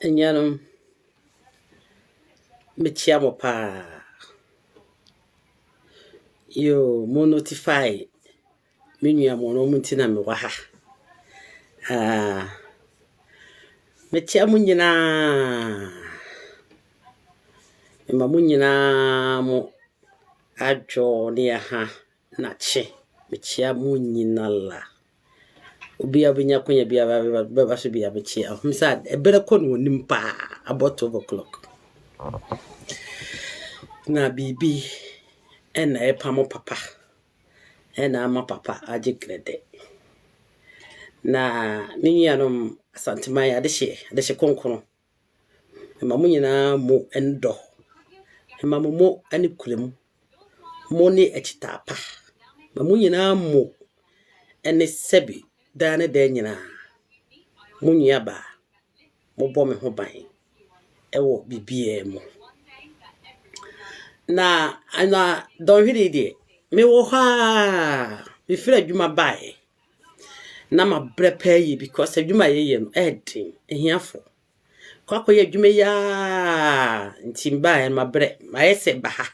Enyanum mechia mo pa yo mo notify menua mo no muntina me wa ha mechia mo nyina ma mo nyina mo adwo ne ha na che mechia mo nyina la obi abenya konya bia ba so bia mechia humsa ebere ko no nim pa about 12 o'clock na bibi ena epamo papa ena ama papa aje grede na minyanom asantemaya de konkono ma mo nyina mo endo ma mo ani kulemu mo ni echitapa ma mo nyina mo ene sebi dane de nyina mo nua ba mo bo me ho ban ewo bibie mo na ana don hwiri die me wo ha me fira adwuma bae na ma brepa yi because adwuma ye no edin ehiafo kwakoye adwuma ya ntimba ma bre ma yese ba ha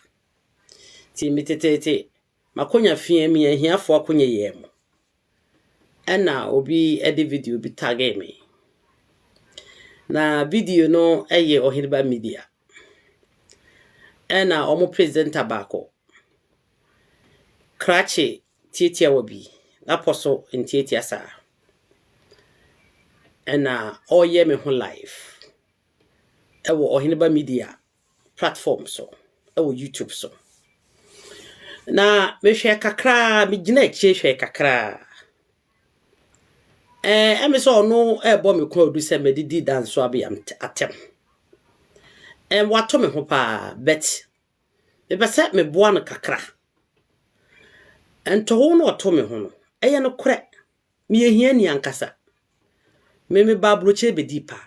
ti mitete makonya fie mi ehiafo akonya ye mo ana obi edi video bi tag me na video no eye ohiriba media ana omo presenter bako krache tietia wabi na poso ntietia sa ana oye me ho live ewo ohiriba media platform so ewo YouTube so na me hwe kakra me gina hwe kakra emeso no ebo me ko odu se me didi dance so abi am atem wato me ho pa bet me bese me boa no kakra ento ho no wato me ho no eye no kore me ehia ni ankasa me bablo che bedi pa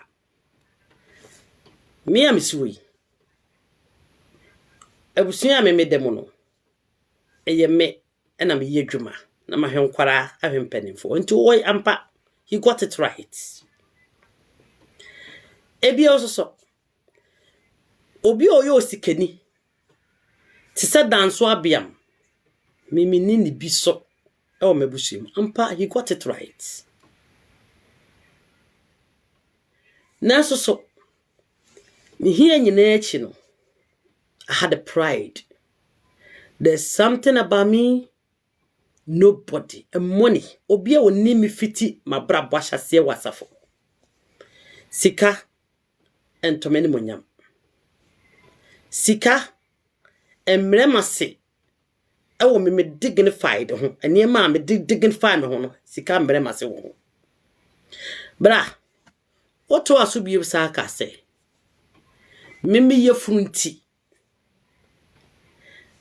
me am siwi abusuya me demo no eye me na me yedwuma na ma hwenkwara ahwempanimfo nti oy ampa he got it right ebi ososo obi oyo sikani ti se danso abiam mimini ni biso e mebushim ampa he got it right na so ni here nyina echi no I had a pride. There's something about me nobody and money obi a woni me fiti mabra bwa hyase wasafo sika entomeni monyam sika emremase ewo me dignified ho ene ma me dignified me ho no sika emremase ho bra oto asobi bisa aka se meme yefrunti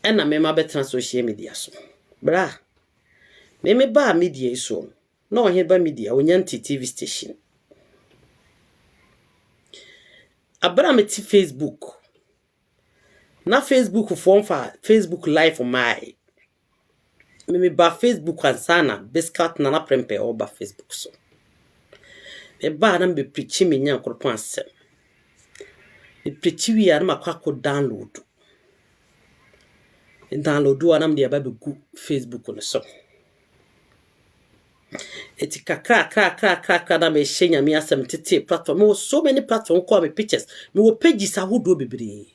ena mema betra social media so bra meme ba media so no he ba media onyanti TV station abra me ti Facebook na Facebook fa Facebook live for my meme ba Facebook ansana biscuit na prempe o ba Facebook so me ba na be preach me nya nkropo ansem me preach wi ya na makwa download anam de aba be gu Facebook no so eti kakra na me shenya me asem tete platform me so many platform call me pictures me wo pages ahodo bebre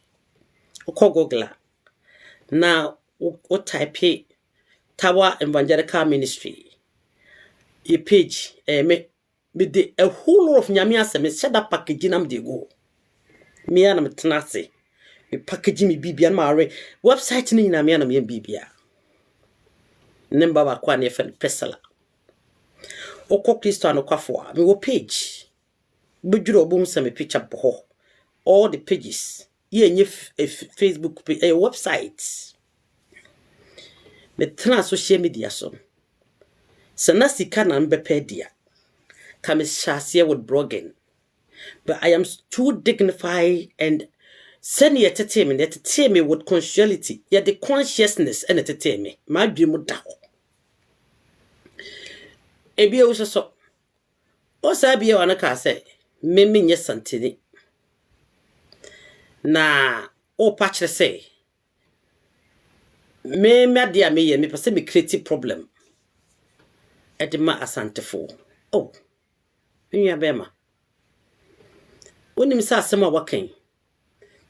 ko Google na o type Tower Evangelical Ministry e page me de a whole lot of nyame asem me shada package nam de go me ana metnase me package me bibia na mare website ni na me ana me bibia nemba ba kwa ne fel pesala oko Kristo anokwafo me wo page bujuro obum se me picture bo all the pages ye nye Facebook page a website me tena social media so sanasika na mbepedia come share with blogging but I am too dignified and send ye tete me with conscientiously ye the consciousness and tete me my dream da ebi o so o sa bia wana ka say me nye santini na o patch say me dia me ye me pese me create problem edema asantefo oh nwa bema onim sa asem a wakan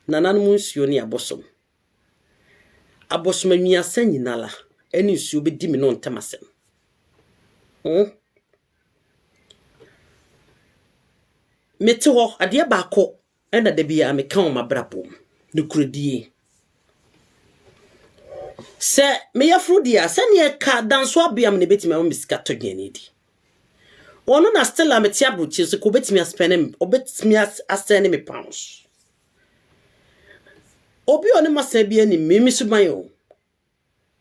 nananum nsuo ne abosom anwia sanyinala eni nsuo be di me no ntamasem mete ho ade baako ena da bia me kan ma brabom de kurodie se me yafrudia se ne ka danso abiam ne betimi am misika togene di ono na still am tia bruchi so ko betimi aspenem obetimi asene me pounds obi one masa bia ni memi sumayo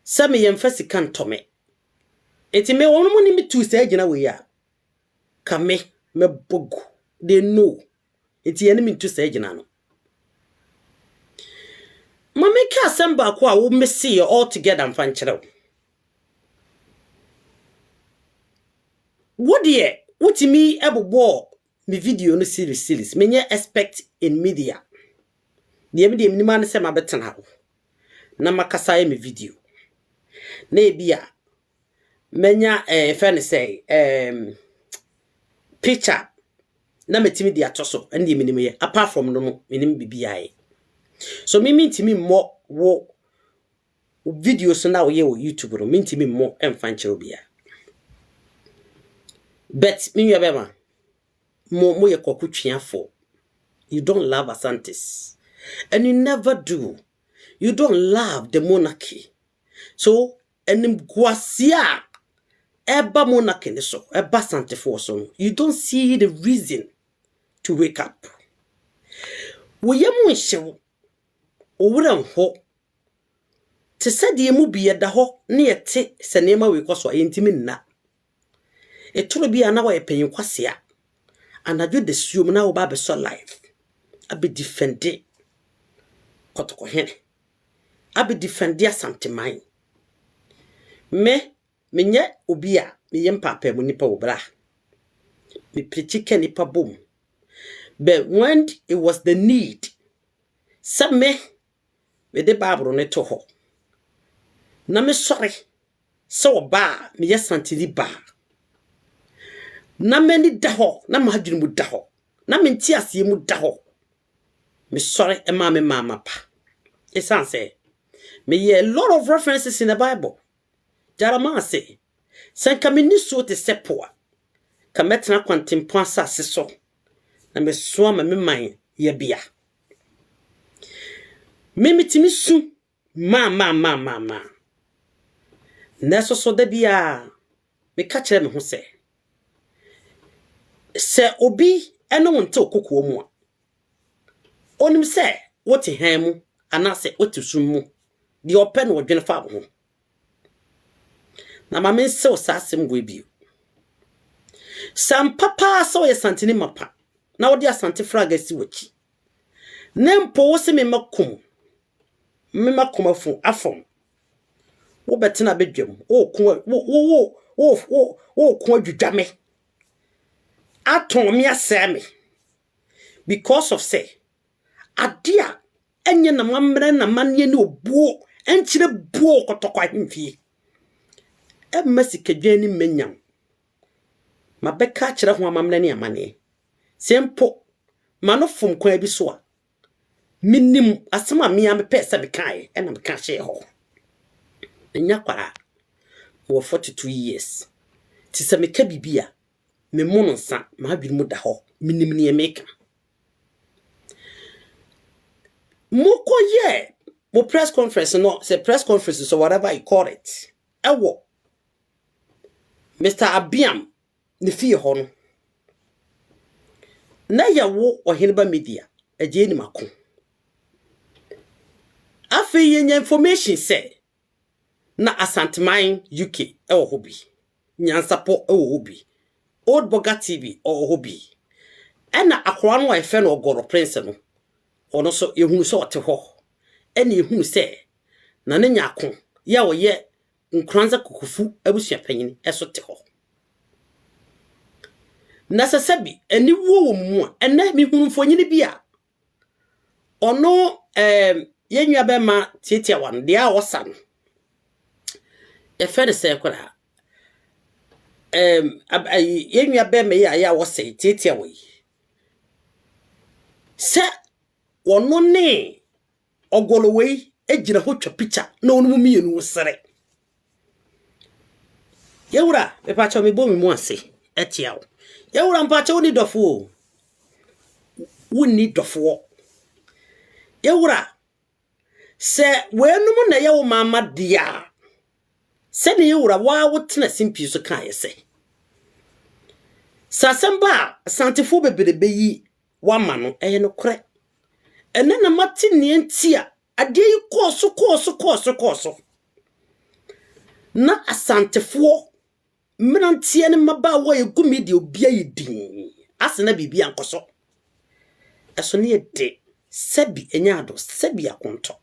se me yemfa sika ntome eti me ono mo ni mitu se agina we ya ka me bogu they know eti ene mitu se agina no mama ka asamba ko a wo mesi all together mfa nkyerɛw wodie wotimi ebobo me video no series menye expect in media die me ni man se ma betena ho na makasa me video na ebia menya fan say picture na metimi dia toso ende me ye apart from no menim bibia so me ntimi mo wo videos na wo ye wo YouTube no me ntimi mo emfa nkyerɛ bia but me nwa bema mo ye kokotweafo you don't love Asantes and you never do. You don't love the monarchy. So enim guasia eba monarchy ne so eba Asantefo so you don't see the reason to wake up. Wo yemu nhyew owura ho te sade emu bi yeda ho ne yete se nema we kwaso ayentimi nna etoro bi ana wa yepanyin kwasea anadwo de suom na wo ba be so life abi defend kotoko hen abi defend Asanteman menye obi a meyem papa mu nipa obra me preachike nipa bom but when it was the need some me de Bible ne to ho na me sore so ba me yesantili ba na mani da ho na mahadwene mu da ho na menti ase mu da ho me sore e ma me mama pa esan say me ye a lot of references in the Bible Jeremiah say sanka me ni so te sepoa ka metena kwantempo asase so na me so ma me man ye bia me mitimi su ma na so da bia me ka kire me ho se obi eno wonte okokuo mu a onim se wote han mu anase wote sum mu di open wo dwene fa ho na mama nse o sasem go ebio sam papa so ye santini mapa na wo di Asante flag asi wachi nempo wo se me makum afu afom wo betena bedwam wo ko adwudwame aton me aseme because of say adia enye na mamre na manye ne obuo enkyire buo kotokwa himfie emmasikadwani menyam mabeka kire ho amamre ne amane sempo manofom kwa bi so a minim asema me am pesa be kai ena me ka hye ho enya kwara wo 42 years ti se me ka bibia me mono nsa ma adwene mu da ho minim ne emeka moko ye mo press conference no say press conference so whatever you call it ewo Mr. Abiam ne fie ho no na yawo oheneba media agye ni mako afi yenya information say na Asanteman UK ewo hobi nyansapo ewo hobi Old Boga TV ewo hobi ena akwa no efe no Ogoro Prince no ono so ehunu so ote ho ena ehunu se na ne nyako ya wo ye nkranza kokofu abusua panyin eso te ho na sasabi eni wo mu a ena mi hunu mfonyini bia ono yenwa be ma tietia wan dia wosan e fe de se kwara yenwa be me ya wose tietia we se wono ne ogolowei ejira ho twa picture na onu mu mienu sere yewura me pa cha me bo me mu ase etiawo yewura mpa cha oni dofo woni dofo yewura se wenum na yewo mama dia se ne yewura wa wotena simpi so kan yese sasamba santefo beberebe yi wa ma no no kore ene na mati ne ntia ade yi koso na asantefo mmerantie ne maba wa yegumi de obia yidin asena bibia nkoso eso ne de sebi enyado sebi akonto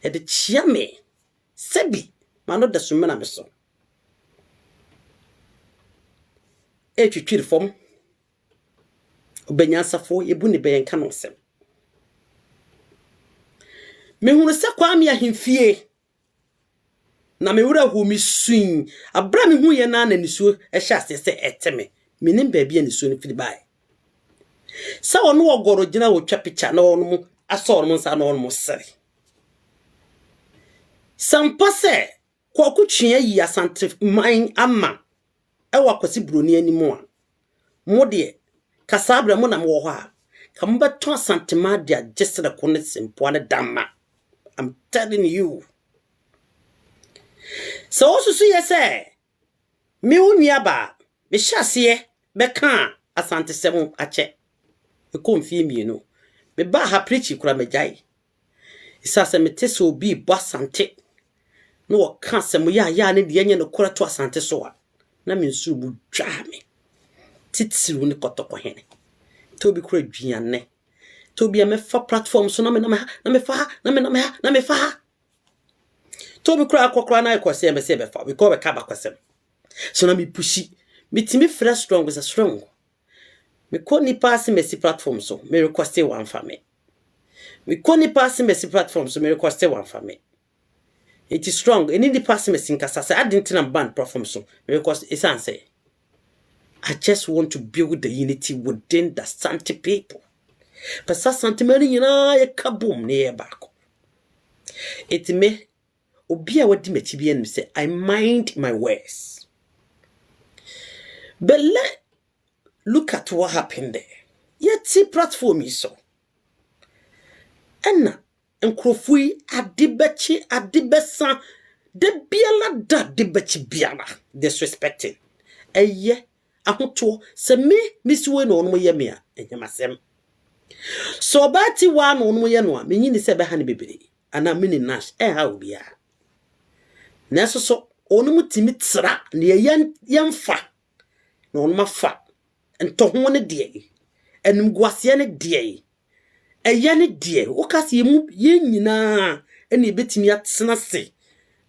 e de chiame sebi mano da sumena meso e twitwiri fom obanyansafo yebu ne beyen kanosem mehunu se kwa me ahemfie na mewura hu mi sun abra me hu ye na na nisuo ehya asese eteme menim ba bia nisuo ne firi bai sa ono ogoro gina wo twa picture na ono mu aso ono nsa na ono mu sere sampase kwaku twia yi asante man ama ewa kwasi broni animu a mode kasabra mu na mo ho a kamba to asante ma dia jesere kono sempo na dama. I'm telling you. So also yes me unua ba me hyase be kan asante semu ache me konfie mienu me ba ha preach kura megai isase me tese obi bo asante no wo kan semu ya ne de enye no kura to asante so a na me nsu bu dwa me titiru ne kotoko hene to bi kura dwiane to bi me fa platform so na me fa to be kura kokora na ikose me se be fa we call be kaba kwasem so na me pushi me timi fresh strong with a strong me ko ni pass me platform so me request one for me ko ni pass me platform so me request one for me it is strong any the pass me nkasa say I didn't na ban platform so me request is answer I just want to build the unity within the Santi people but sa santimari nyina ye kabum ne ye bako it me obi a wadi machi bia nim say I mind my words but look at what happened there yet see platform is so enna enkrofui adibesa de biala da debachi biala disrespecting eye ahoto se me misiwe no no ye me a enyamasem so bati wa no no ye no a menyini se be ha ne bebere ana mini nash ha obia neso so onu mutimi tsra ne yemfa na onu mafa ento ho ne de enum guase ne de eye ne de o kase yemu ye nyina ene betimi atena se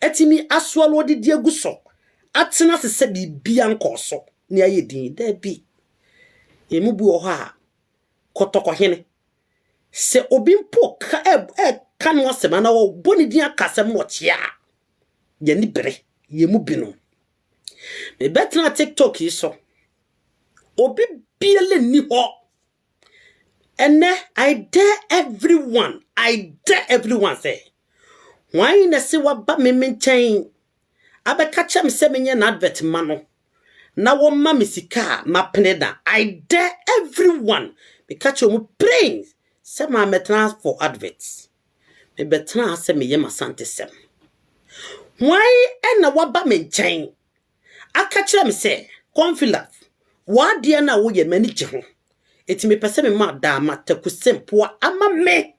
etimi aswalo de de aguso atena se se bibia nkoso ne ayedin da bi yemu bu o ha kotoko hene se obi mpo ka no asema na wo boni din akasem wo chia ye ni bere ye mu binu me betra TikTok yi so obi biele ni ho ene I dare everyone say why na se wa ba me menchen abeka chem se menye na advert mano na wo ma mesika ma peneda I dare everyone me catch you praying se ma metra for adverts me betra se me ye masante sem why ena waba menchen aka kire me se confident wa de na wo ye mani je ho eti me pese me ma da mataku sempo ama me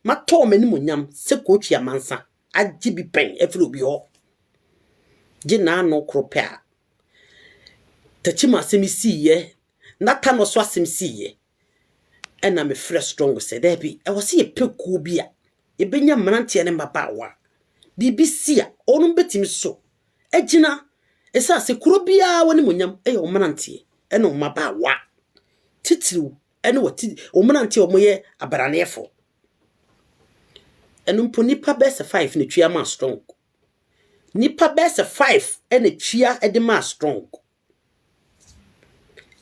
mato mani munyam se kochi amansa agi bi pen efri obi ho gi na no kropea tachi ma se mi siye nata no so asem siye ena me fresh strong se there bi e wo se ye peku bi a e benya mrantie ne mbabawa bibisia onu betimi so agina esa se kuro bia woni munyam e yo mrantie e no mabawa titiru e no wati o mrantie o moye abaranefo eno mpo nipa best 5 ne twia ma strong nipa best 5 ene twia ede ma strong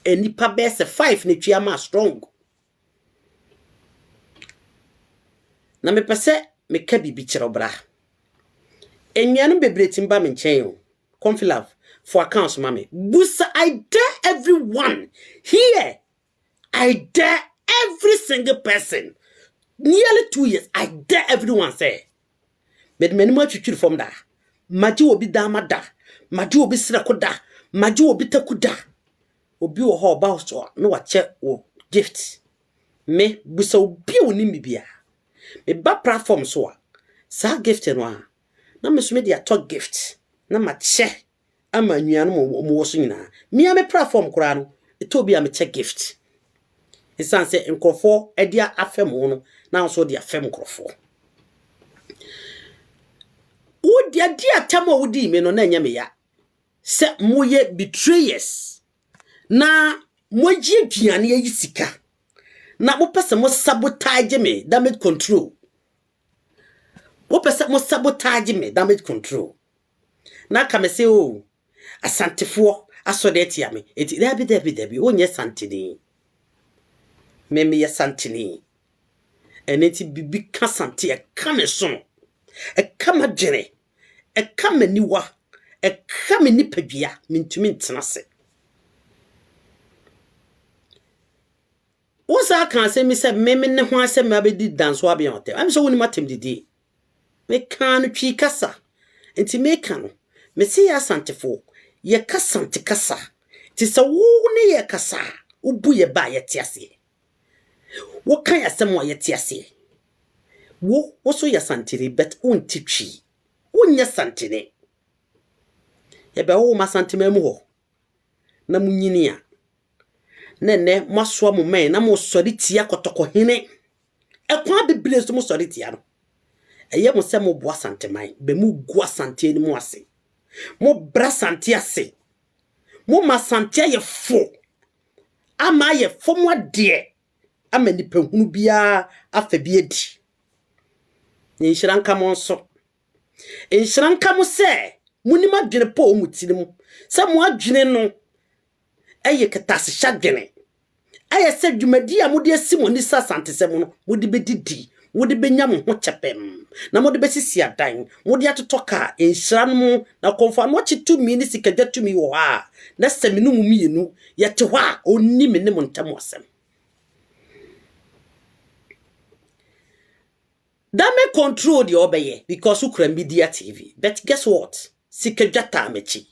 nipa best 5 ne twia ma strong na me pese me ka bibi kire obra enwanu bebretim ba me nchen o confilave for accounts mama busa I dare everyone here I dare every single person nearly 2 years I dare everyone say but many more twitwiri from da maji obi da mada maji obi sreko da maji obi taku da obi wo ho ba so no wa che wo gift me busa obi oni mi bia me ba platform so a sa gift no a na me so me dia talk gift na ma che ama nnuano mo wo so nyina me me platform kura no etobi a me che gift isan se nkrofo e dia afem ho no na so dia afem nkrofo wo dia atamo wo di me no na nya me ya se moye betrayers na moji aduane yi sika na mo pese mo sabotage me damage control wo pese mo sabotage me damage control na ka me se o asantefo asode tia me eti dabi onye santini me ye santini eneti bibi ka santi e ka me so e ka ma dwene e ka ma niwa e ka me nipadua mentumi ntena se Osa kan se mi se meme ne ho ase me abedi danso abia hotel am so woni matem didi me kan twi kasa enti me kan me se ya santefo ye kasante kasa ti se wo ne ye kasa ubu ye ba ye tiase wo kan ya se mo ye tiase wo so ya santiri bet on titwi wonya santine ye be wo ma santime mu ho na munyini a nene maso mo men na mo sori tia kotoko hene ekwa bibile so mo sori tia no eye mo se mo boa santeman be mu gua sante ni mo ase mo bra sante ase mo ma sante ye fo ama ye fo mo de ama ni pehunu bia afa bi edi nyiranka mo nso nyiranka mo se muni madwene po o mutiri mu se mo adwene no eye ketase hyadwene aye se dwumadi a mode asimoni sa santesem no mode bedidi mode benya mo ho chepem na mode besisi adan mode atotoka enhira no na konfa no chitumi ni sikagya wo ha na seminu mu mienu yete ho a onni me ne mo ntam asem that may control the obeye because ukra media TV but guess what sikagya ta mechi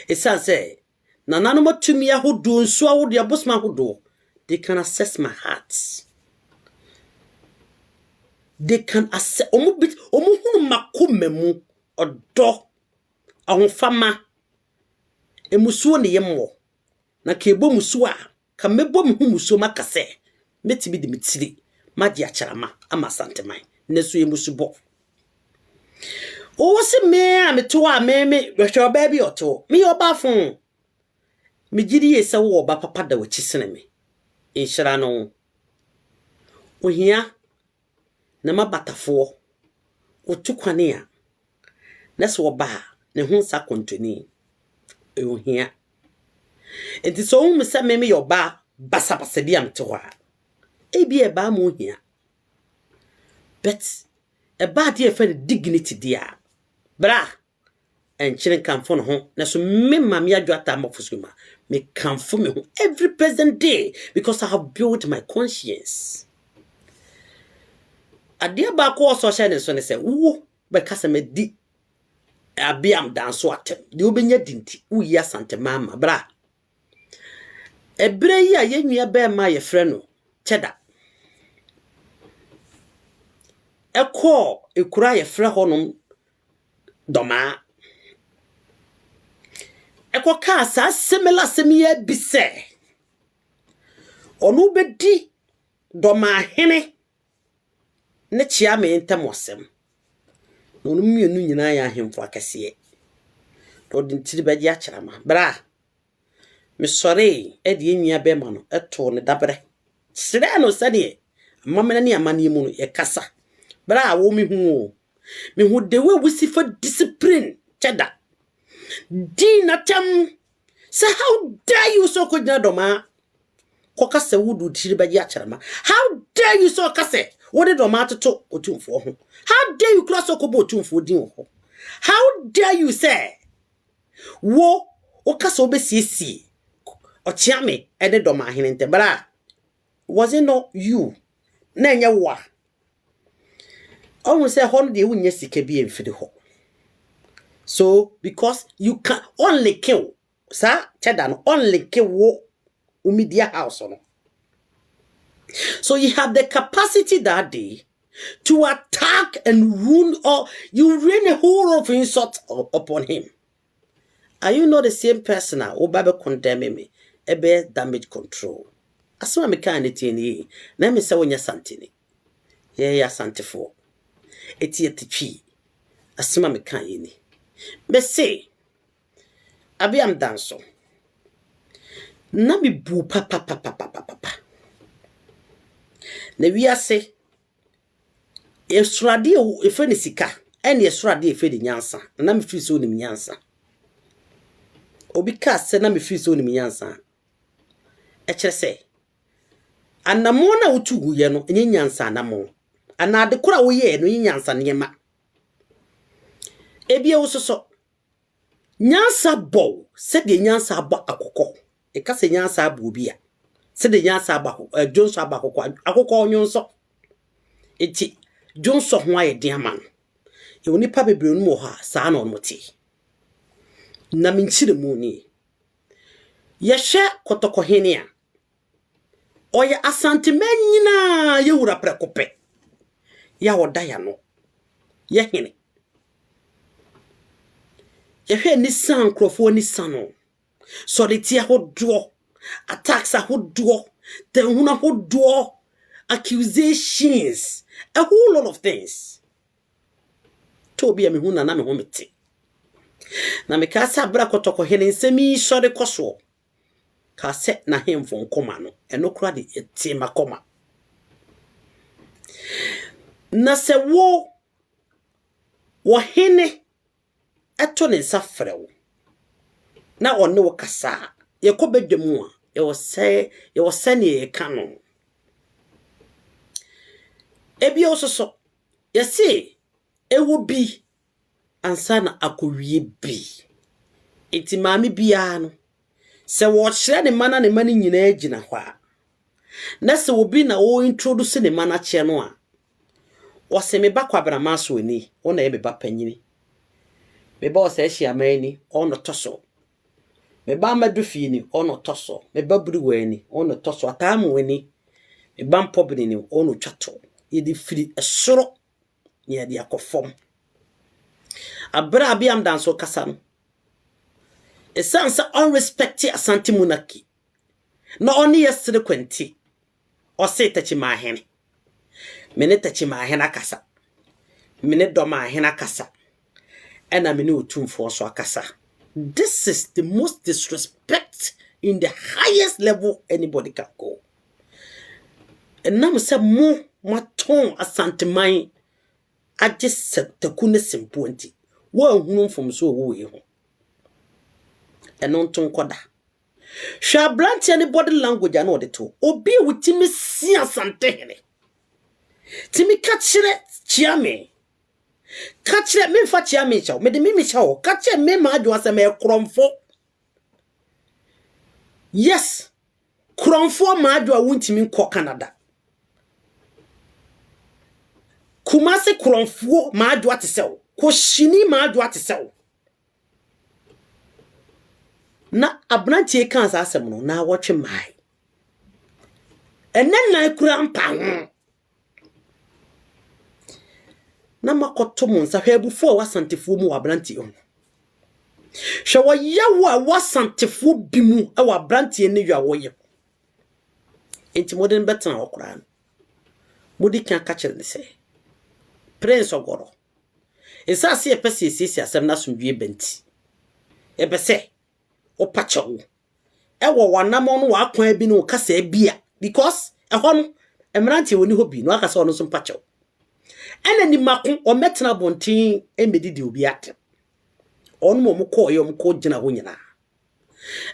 esan say na nanoma tumi ahodo nso awodo abosma ahodo they can assess my heart they can assess hunu makomemu odo ahofama emusuo ne yemmo na kebo musuo a ka mebo mu musuo makase metibi de mitiri magi akyarama ama santeman neso emusubo o se me a meto a me hwe oba bi oto me oba fon me giri yesa wo oba papa da wachi sene me inshira no ohia na mabatafo otukwane a neso oba ne ho sa kontoni ohia enti so hu me se me yoba basa bi amte ho a ebi e ba mo ohia but e ba de e fa dignity dia bra enchire kanfo no ho na so me mama adwata amofusuma me kanfo me ho every present day because I have built my conscience adia ba ko social ne so ne se wo be kasa me di abiam danso atem de obenya dinti wo yi asante mama bra ebre yi a yenua be ma ye frɛ no cheda eko ekura ye frɛ honom doma eko ka sa similar semia bise onu bedi doma hene ne chia me ntamosem onu mienu nyina ya ahemfo akase do dintiri bedi akyerama bra me sore e de enua be ma no eto ne dabre sire no sade mamena ne amane mu no ye kasa Bra wo me hu the way we see for discipline cheda di natam. Say how dare you so kujna doma koka se wudu tiri ba ya charama. How dare you so kase what did doma to otumfo ho. How dare you cross okobo otumfo din ho. How dare you say wo okasa obesiesi ochiame ede doma hinente bra. Was it not you na nya wa almost say hon de wunya sika bi emfide ho. So because you can only kill sir chedan only kill wo media house no. So you have the capacity that day to attack and ruin, or you rain a whole of insult upon him. Are you not the same person now? Or Bible condemn me? Ebe damage control. Asma me kan eti na me se wonya santini. Ye ya santifo. Eti etichi. Asma me kan yini. Be say abi am danso. Na mi bu papa. Na wi ase esrade efe ne sika ene esrade efe de nyansa na me fi so ni nyansa obi ka se na me fi so ni nyansa e kire se anamo na wotu ye no enye nyansa anamo anade kura wo ye no nyansa ne ma ebie wo soso nyansa bo se de nyansa aba akokọ e ka se nyansa aba obi a se de nyansa aba jonso aba akokọ onyo eti jonso ho aye diaman e woni pa bebre no mo ha sa na onmoti na minchire mu ni ye hye kotoko hene a oye asante manyina ye wura prekope ya woda ya no ye hene ye hwe ni san krofo ni sano so de tia hodo attacks ahodo the huna hodo accusations, a whole lot of things. Tobi me huna na me homete. Na me ka sa bra kotoko hene nsemi sore koso. Ka se na hemfo nkoma no. Eno kura de eti makoma. Na se wo hene eto ne nsafre wo. Na onne wo kasa. Ye ko bedwemu a. Ye wo se ne ye kanu. Ebi ososo yesi ewo bi ansa na akowie bi enti maami bia no se wo kire ne mana ne mani nyina agina hwa na se obi na wo introduce ne mana che no a wo se me ba kwabrama so ni wo na ye me ba panyini me ba o se hia mani ono toso me ba madufi ni ono toso me ba buruwe ni ono toso atamu ni me ba mpobini ni ono twato yedi free esoro ye di akofom abra abi am danso kasa no esansa unrespected asante monarchy na oni yesere kwenti o se tachi ma hene mene tachi ma hene akasa mene do ma hene akasa ena mene otumfo so akasa. This is the most disrespect in the highest level anybody can go. And now say mo maton asanteman aje takune simponti wo hunu fom so wo ye ho eno nton koda hwa branch any body language ana odeto obi wutimi si asante hele timi ka kire chiame ka kire me fa chiame chawo me de mimi chawo ka kire me ma adwo asem e kromfo. Yes, kromfo ma adwo wuntimi nko Canada. Kumase kromfo ma adwo atsew ko shini ma adwo atsew na abrantie kan sa asem no na wotwe mai enen na kura mpa ho na makoto mo nsa hwebufo wasantefo mu abrantie ho hwe yawo wasantefo bimu e wabrantie ne ywa woye enti modern betan okura modi kan ka kire ne se Prince Ogoro. Esa se epese esisi asem na sundwe benti. Ebese opacho. Ewo wanamo no wa kwan bi no kasa bia because ehon emrantie woni hobi no akasa ono so mpacho. ene ni mako o metena bontin emedidi obi ate onu mo ko ye mo ko gina ho nyina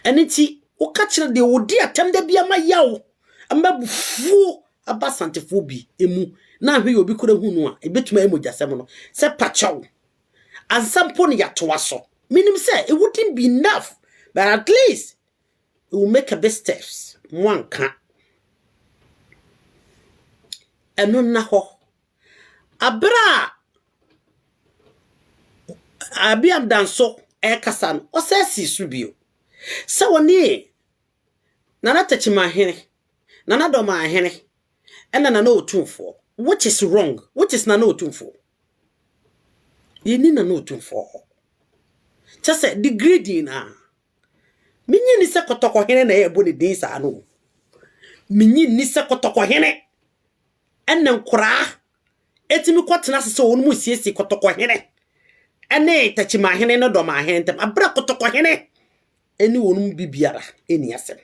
ene ti o ka kire de odi atem da bia ma yawo amabufu abasantefo bi emu na hwe obi kura hunu a ebetuma emojasem no se pachaw ansampo ne yato aso minim say it wouldn't be enough but at least it will make a big steps one can eno na ho abra abiam danso ekasa no o se si su bio se woni nana tachima hene nana do ma hene ena nana otumfo which is wrong which is nana otumfo yini nana otumfo chese degree dina minyi ni se kotoko hene na yebo ne din sa no minyi ni se kotoko hene enne nkura etimi kwotena se wonu mu siesi kotoko hene ene tachima hene no do ma hene tem abra kotoko hene eni wonu bibiara eni asem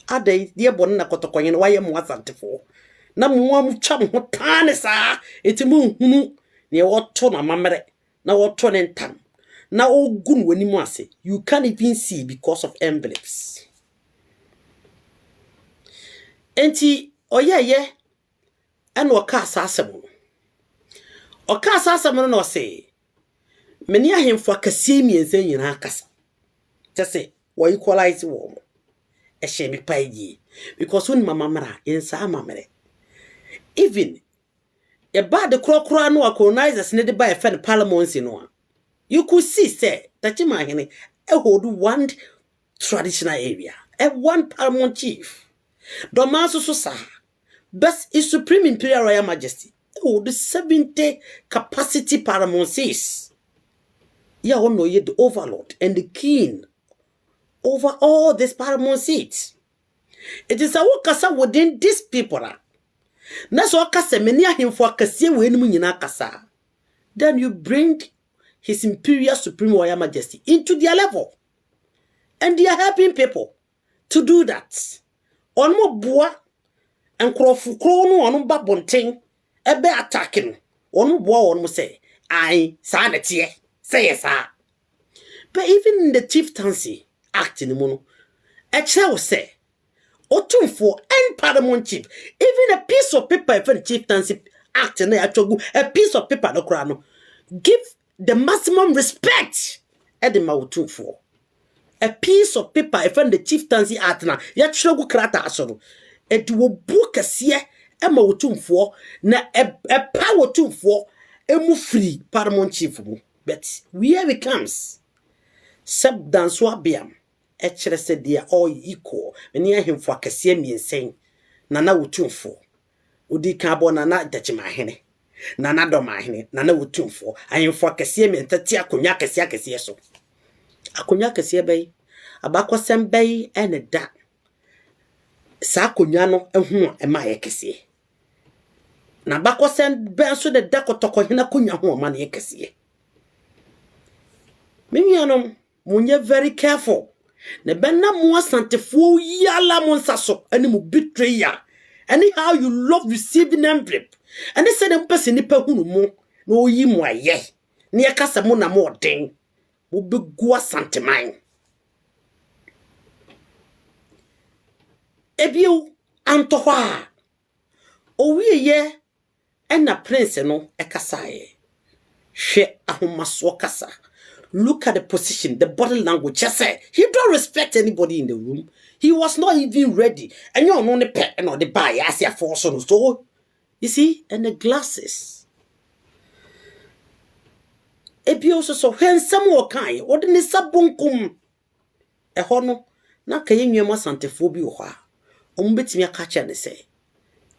adai die bon na kotoko hene waye mu asantefo na mu am twam ho tane sa etimi hunu ne woto na mamere na woto ne ntam na ogun wani mu ase you can't even see because of envelopes enti oyeye eno ka asasem oka asasem no se meni ahemfo akasie miense nyina akasa tese wo equalize wo ehye me paigi because when mama mara yensa amamere even a bad crocra no colonizers ne de by fen parliament no you could see say tachima hene e hold one traditional area a one paramount chief domaso so sa best is supreme imperial royal majesty e hold 70 capacity paramounts ya ono ye the overlord and the king over all this paramount seats. It is a wakasa within these people. Na so akase meni ahemfo akasie we enimu nyina akasa. Then you bring his imperial supreme royal majesty into their level. And they are helping people to do that. Onmo boa enkrofu kro no onu ba bonten ebe attacking. Onmo boa onmo say, "Ai, sa na tie." Say yes, sir. But even in the chieftaincy act in the mono, a child say, Otumfo and paramount chief, even a piece of paper for the chieftaincy act in a piece of paper no crown. Give the maximum respect at the Otumfo. A piece of paper from the chieftaincy act na ya chogu krata asoro. Et wo book a sie e ma Otumfo na a power Otumfo e mu free paramount chief mu. But where it comes, sub danso abiam, echere se they are all equal. Many him for kasie miensen, nana Otumfo. Udi kabo nana tachima hene, nana doma hene, nana Otumfo. I am for kasie mien tati akonya kasie so. Akonya kasie bay, abako sem bay ene da. Sa akonya no ehu e ma ye kasie. Na bako sem ben so de da kotoko hena konya ho ma ne kasie. Mimianom, munye very careful. Ne benna mo asantefo yala mo nsaso ani mo betray ya. Anyhow you love receiving envelope. And they say them person nipa hunu mo na oyi mo aye. Ne yakasa mo na mo den. Mo begua santeman. Ebio antohwa. Owie ye ena prince no ekasaye. Hwe ahomaso kasa. Look at the position, the body language. Just say he don't respect anybody in the room. He was not even ready. And you're on the pet and on the buy as your force on so. You see, and the glasses. Ebi also so when some kind, what in the sabunkum? A hono, na kayen yama santephobia ha. Umbet me a catcher and say.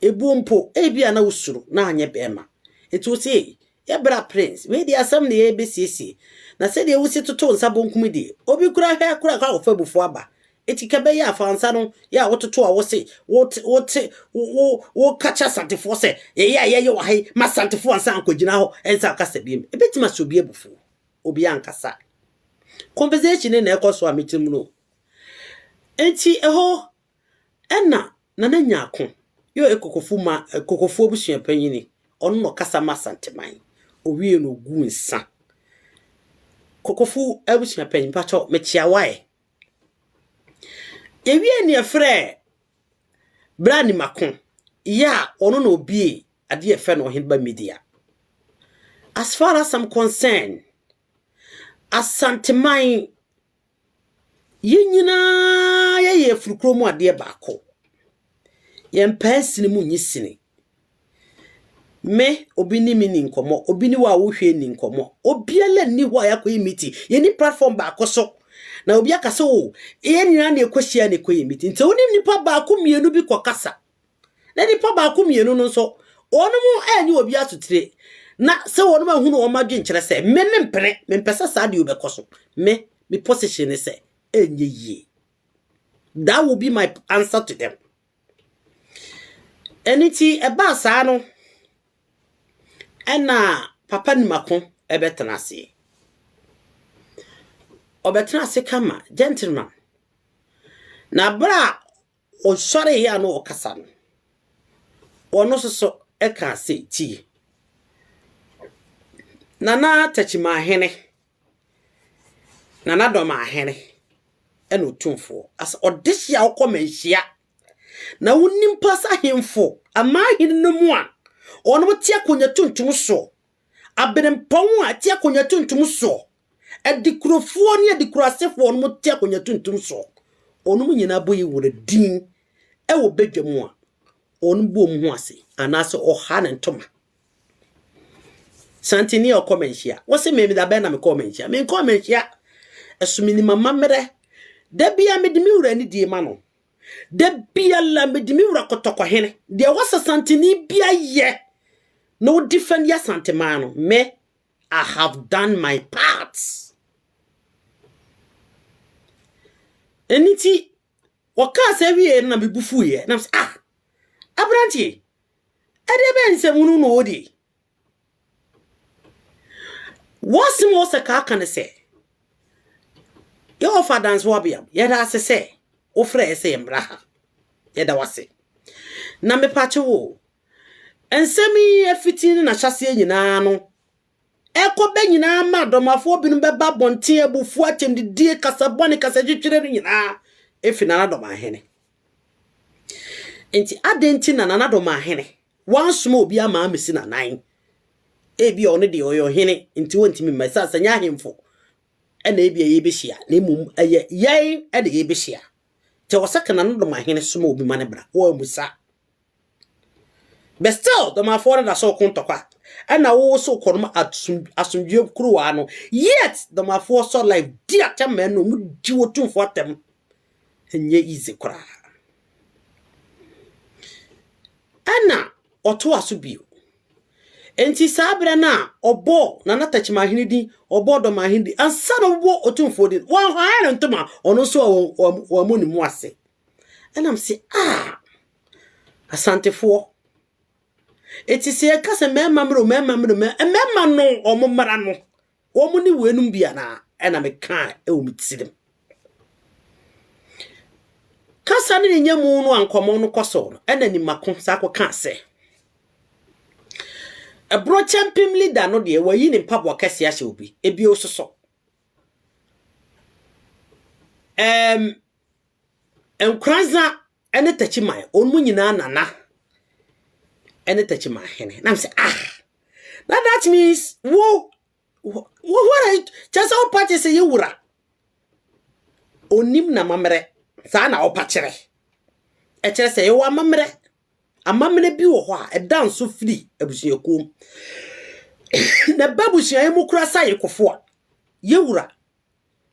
Ebumpo, ebi ana usuru, na anye bema. It will say, Ebra Prince, where there are some the ABCC. Na said they will sit to tone sabunkum di. Obi kura hair kura ka ofe before aba. Eti kebe ya fansa no ya woto to a wo se wo catch santefo se ye wa hai ma santefo ansa ankogina ho ensa kasa biem ebetima so bi ebufu obi ankasa conversation na ekoso ametim no enti eho enna na nya akon yo ekokofu ma ekokofu obusuan panyini ono no kasa ma Santeman owie no gu nsa kokofu abusua panyin pacho mechia wae ewie ne frɛ brani makon ya ono no obie ade efe no Ohimba Media. As far as I'm concerned, Asanteman yinyina ye furukromu ade baako ye mpasini mu nyisini me obi ni mi ni nkomo obi ni wa wo hwe ni nkomo obiala ni ho ayakoyi miti ye ni platform baako so na obi akase o ye nyina na ekohia na ekoyi miti nti oni nipa baako mienu bi kokasa na nipa baako mienu no so onu mu anyi obi asotire na se wonu ma hu no ma dwe nkyere se me mpesa sa de obekoso me position is say enye ye. That will be my answer to them. Eniti eba sa no ena papa ni makon ebetena se. Obetena se kama gentleman. Na bra o sore ya no okasa no. Ono so eka se ti. Nana tachima hene. Nana do ma hene. Eno tumfo. As odishia okomenhia. Na wonim pasa hemfo. Ama hene no mu a. Ono tia konya tuntum so. Abenempon a tia konya tuntum so. Edikurofo ne edikurasefo ono tia konya tuntum so. Ono nyina boyi wore din. Ewo bedwam a. Ono bo mu ase. Anase oha ne ntoma. Santini o komenhia. Wose me da be na me komenhia. Me komenhia. Esumini mama mere. Debia medimi wura ni die ma no. Debia la medimi wura kotoko hene. De wasa santini bia ye. No defend ya santemano. Me, I have done my part. Eniti waka se wie na me bufu ye. Na abrantie. Ade be nse munu no odi. Wasi mo se ka kan se. Yo fa dance wabiam. Yeda se ofre se mbra. Yeda wase. Na me pache wo. Ensemi efitini na chase nyina no. Eko be nyina ma domafo binu beba bonten abufu atem de die kasabone kasagitwere nyina. Efi na doma hene. Enti adenti na doma hene. Wansuma obi ama amesi na nan. Ebi ono de oyo hene enti wontimi masa sanya hemfo. Ena ebi ye behia na mum eye yei ede ye behia. Te wosaka na doma hene suma obi mane bra. Wo musa. But still, the my father that so contokwa. And I also call my asumdue kruano. Yet, the my four saw like dear men no do too for them. And ye easy cry. Anna, or two asubu. And tis sabra na, or bo, nana touch my hindi, or board on my hindi, and son of war or two for it. One higher and toma, or no so or money moise. And I'm say, Asante for. It is a case member no or marano. Omuni wenum biana, and I'm a kind see Cassani in your moon and common cosol, and then in my consacco can't say. A broad champion leader, no dear, were in Papua Cassia shall be a bioso so. And Kranza and a touchy my own munina nana. And it touch my hand. And I'm saying, now that means, what I just all parties say you were. Onim na mamre, sana o pachere. E chere say you are mamre. A mamre bi wo a dance so free, a busia kum. Na babusia emu krasa ye kofo. Ye wura.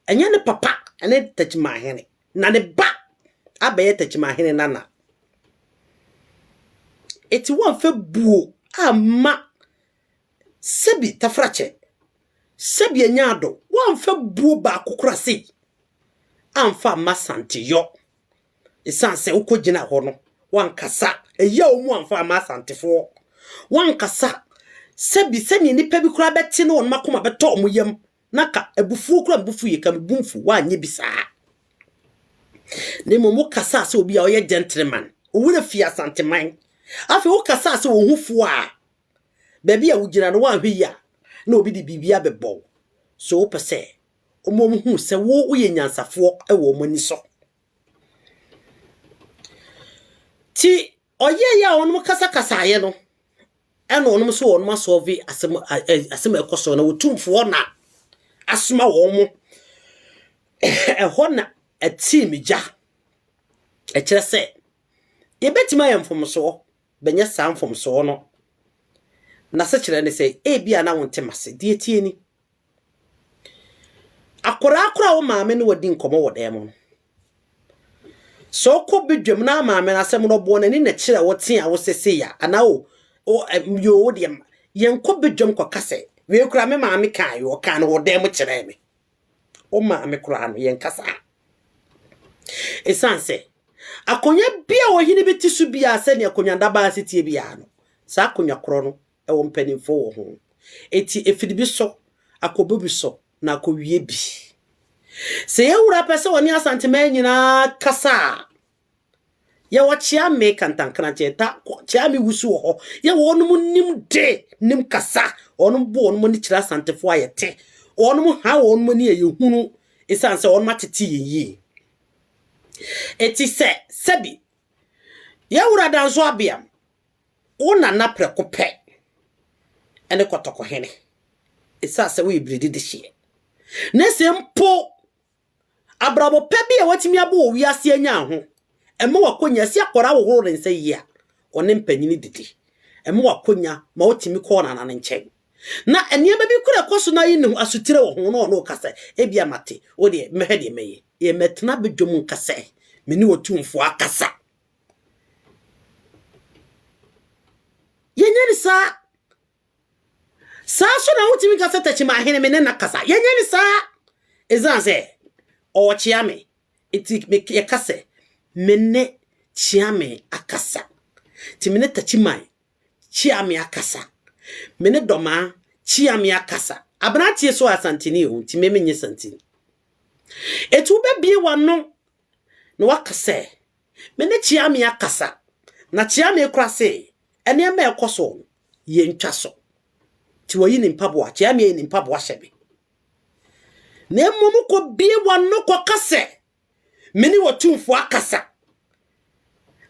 Anya ne papa, and it touch my hand. Na ne ba, abe touch my hand nana. Eti wan fe buo ama sebi tafrache sebi anyado wan fe buo ba kokora sei amfa masante yo esanse ukogina ho no wan kasa eya omu amfa masante fo wan kasa sebi sani nipa bi kura beti no makoma beto omu yam naka ebufu kura mbufu ye kam bumfu wanye bisa ne momo kasa se obi a oye gentleman owura fi Asanteman afi wo kasa se wo hufo a baby a wugina no wan hwe ya na obi di bibia bebo so wo pese omom hu se wo ye nyansafo e wo mani so ti oye ya onum kasa kasa ye no ena onum so onum solve asem ekoso na wotumfo na asoma wo mo ehona a team ja kire se ye betima yemfom so benye samfom so no na se kire ne se bia na wonte mase die tie ni akora wo maame no wadi nkomo wo dem no so ko bedwam na maame na asem no bo na ni na kire wo te a wo sese ya ana o yo de yen ko bedwam ko kase we kura me maame kan yo kan wo dem kire me o maame kura no yen kasa esanse akonya bia wo hini betisu bia se ne akonya ndaba asetie bia no sa akonya kro no e wo mpanimfo wo ho eti efidibi so akobobi so na akowie bi se yewura pese woni asantema nyina kasa ya wachia me kantankana cheta chia mi wusu ho ya wonum nim de nim kasa onum bo onum ni kira asantefo ayete onum ha onum ni yehunu esanse onum atete yi eti se sebi yewura danzo abia ona na preko pe ene kotoko hene esase we bridi de hie na se mpo abrabo pe bia watimi abo wi ase anya ho ema wakonya se akora wo horo nse yia one mpanyini didi ema wakonya ma otimi ko na nchen na eniema bi kura koso na yi ne asutire wo ho no kasa ebia mate wo de mehede meye ye metna bedwom kasa meni wotumfo akasa yenyani sa so na wotimi kasa tachima hene mene na kasa yenyani sa ezanse o chiame eti me kase mene chiame akasa ti mene tachimai chiame akasa mene doma chiame akasa abrantie so asantini o ti memenye santini etu be bie wano no wakase mene chiame akasa na chiame krase ene ma ekoso ye ntwa so ti woyi ni mpaboa chiame ni mpaboa hyebe na mmom ko bie wano ko kase mene wotumfo akasa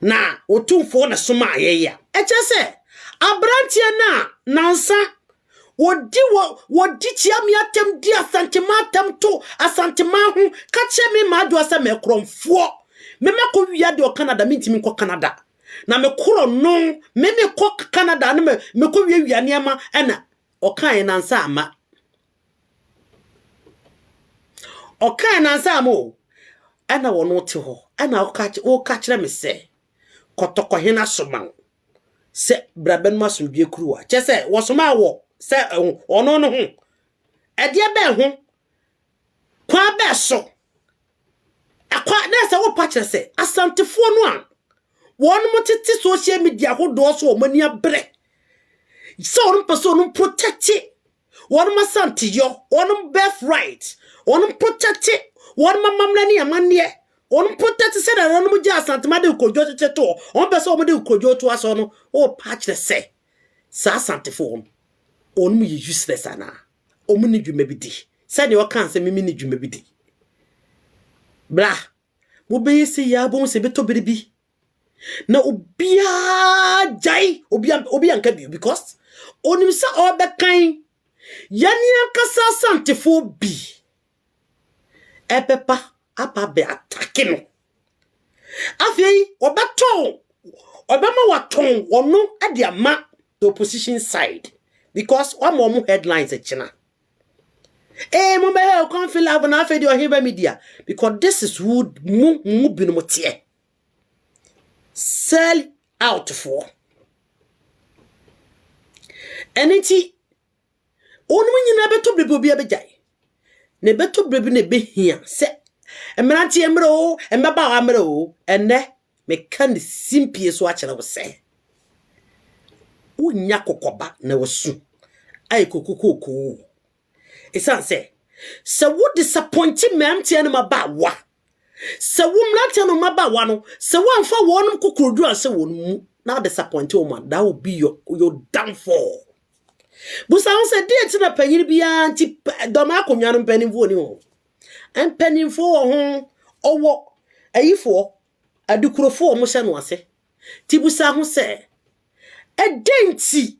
na wotumfo na soma ayeya echese abrantie na nansa wodi chiame atem di asantema atem to asantema ho ka che me madu asa me kromfo me ko wia de o Canada mintimi ko Canada na me koro no me ko Canada na me ko wia niama ena o kan nansa ama o kan nansa ama ana wono te ho ana o ka kire me se kotoko hena soman se braben masudie kruwa che se wo soma wo se ono no ho ede be ho kwa be so akwa na se wo pa kire se asantefo no a won mo tete social media ho do so o mani abre so on person no protect it won ma santiyo won birthright won protect it won ma mamla ni amane on protect se da no mu ja asantema de kojo tete to on be so mo de kojo to aso no o patch the se sa asantefo on mu useless ana o mu ni dwuma bi di se ne o kan se mimi ni dwuma bi di bla mo be se ya bon se beto biribi na obia jai obia nka bi because onim se o be kan yani ankasa asantefo bi epepa apa be attacking no afei obeton obema waton wono ade ama the opposition side because one more headlines echina mo be o kon feel have na afei the ohiba media because this is who mu binu motie sell out for eniti onu nyina beto brebo bia bejai ne beto brebi ne behia se emerati emro embaba wa mro enne me kan simpie so a kire wo se unya kokoba na wasu ai kokokoko esanse se wo disappointing memti ene maba wa se wo mlati no maba wa no se wo amfa wonum kokorodu an se wonum na disappoint o man that will be your downfall Busa on se date na panyin bia nti doma akonwa no mpanimfo ni ho. Mpanimfo ho owo ayifo adukurofo mo hye no ase. Ti busa ho se edenti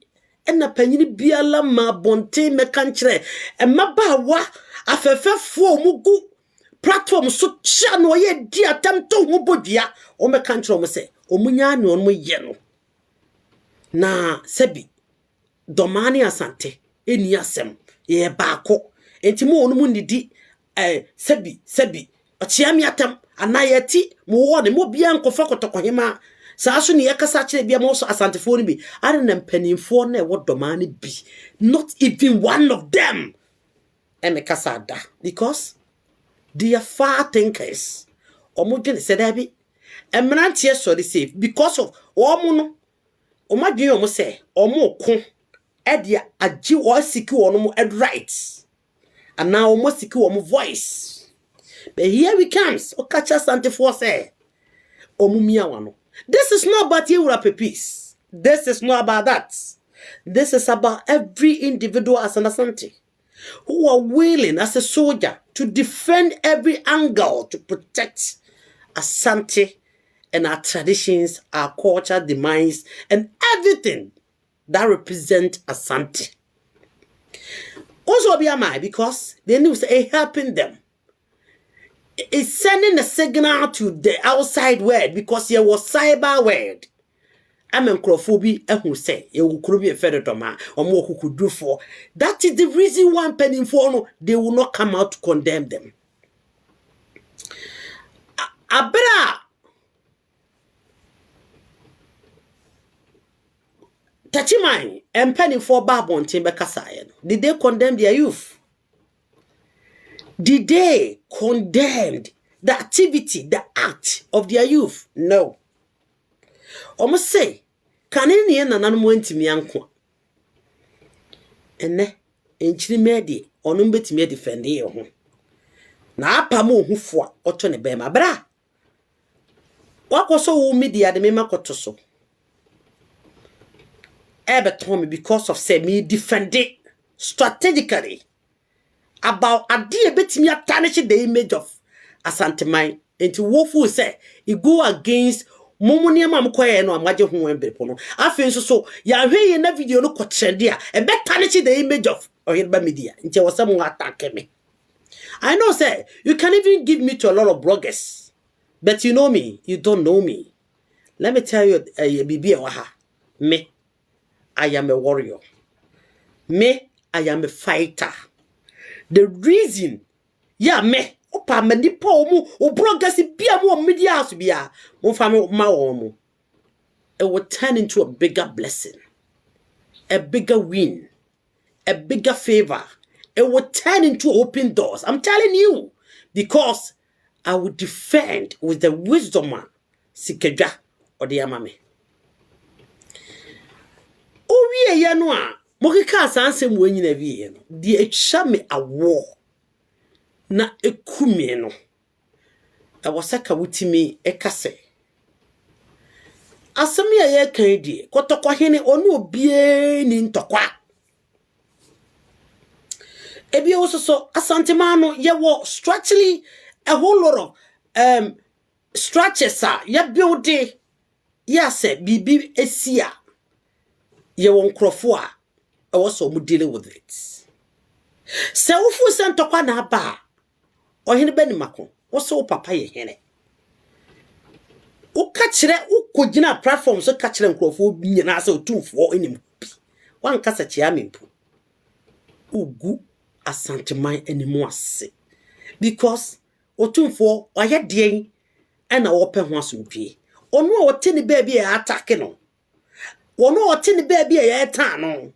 na panyin bia la ma bonte meka nkyere emabawa afefefo mugu platform so cha no ye di atamto ho bodua o meka nkyere mo se omunya ne on mo ye no na sebi domani asante eni asem ye baako enti mo onu mu nidi sebi ochia mi atam anayeti mo wo ne mo bia nkofa kotokohema saa so ne yakasa kire bia mo so asantefo ni bi are na mpanimfo na e wo domani bi not even one of them emekasa da because they are far thinkers omo dwene se da bi emrantie sorry safe because of omo no omo dwen omo se omo ko edia agi o siki wono mo rights and now omo siki womo voice but here we comes o catch us for say omo mia wano. This is not about you peace. This is not about that. This is about every individual as an Asante who are willing as a soldier to defend every angle to protect Asante and our traditions, our culture, demise, and everything that represent Asante. Also be am I because the news is helping them. It's sending a signal to the outside world because there was cyber world. I'm encrophobi who say you could be a federal or more who could do for. That is the reason why penny for they will not come out to condemn them. Abra Tachimai and penny for Babon Timbekasayan. Did they condemn their youth? Did they condemn the activity, the act of their youth? No. Almost say, can any nanamu ntimi anko? Ene, enchiri medi, onumbe timi defend ye ho. Na apa mo hufo oto ne bema bra. Wakoso wo media de mema kotoso. Ebe told me because of say me defend it strategically. About a dear betting me tarnish the image of Asante Mai into woeful say it go against Momonia Mamquay no Amajo who went bepono. I feel so ya way in a video no cotrendia and bet tarnish the image of Ohirba media until someone attack me. I know say you can even give me to a lot of bloggers, but you know me, you don't know me. Let me tell you Bibi Waha. Me, I am a warrior. Me, I am a fighter. The reason, me, opa manipa omu, o bloggers bia mo media house bia, mo fami ma omu. It will turn into a bigger blessing, a bigger win, a bigger favor. It will turn into open doors. I'm telling you, because I will defend with the wisdom sikeja or the amame. Owie ye no a mokika sansem wenyi na wie no de etwa me awo na ekumi no awosaka wutimi ekase asemi ye kan die kotokwa hene onu obie ni ntokwa ebi ososo Asante mano ye wo structurally a whole lot of structures ya build ya se bibi esia ye won krofo a also dealing with it. Se ufu sentokwa na ba ohene bani mako wo se wo papa ye hene wo ka kire wo kogina platform so ka kire nkrofo nyina se otumfo enim wan kasa chia mempu ugu Asante Man enimu ase because otumfo oye den na wo pe ho asomdwe onu a wote ni ba bi e attack no onu a wote ni ba bi e tan no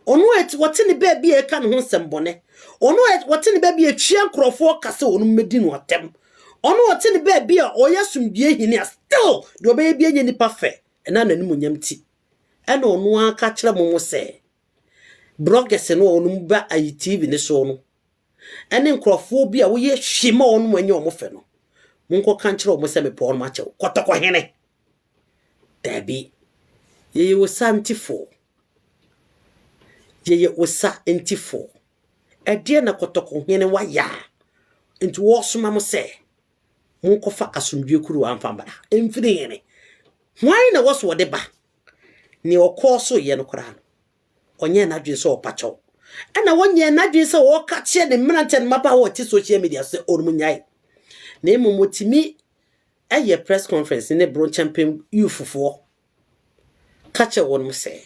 onu wote ni ba bi e ka no ho sembone onu wote ni ba bi e twa nkrofo kase onu medi no atem onu wote ni ba bi a oya somdwe hini a still do obe bi enye nipa fe na nanim nyamti na onu aka kire mo se bloggers no onu ba ayi TV ne so no ene nkrofo bi a wo ye hwema onu manye omo fe no munko kan kire omo se me po ma che kotoko hene dabi ye wo santifo ye osa entifo ede na kotoko hene wa ya nti wo soma mo se munkofa asomdwe kuru amfamba emfiri hene why na wo so de ba ni okoso ye no kora no onye na dwen so opacho ana wonye na dwen so wo ka che ne mranten mapa wo ti social media se orumunyai na emomotimi aye press conference ne bron champion youthfo ka che won mo se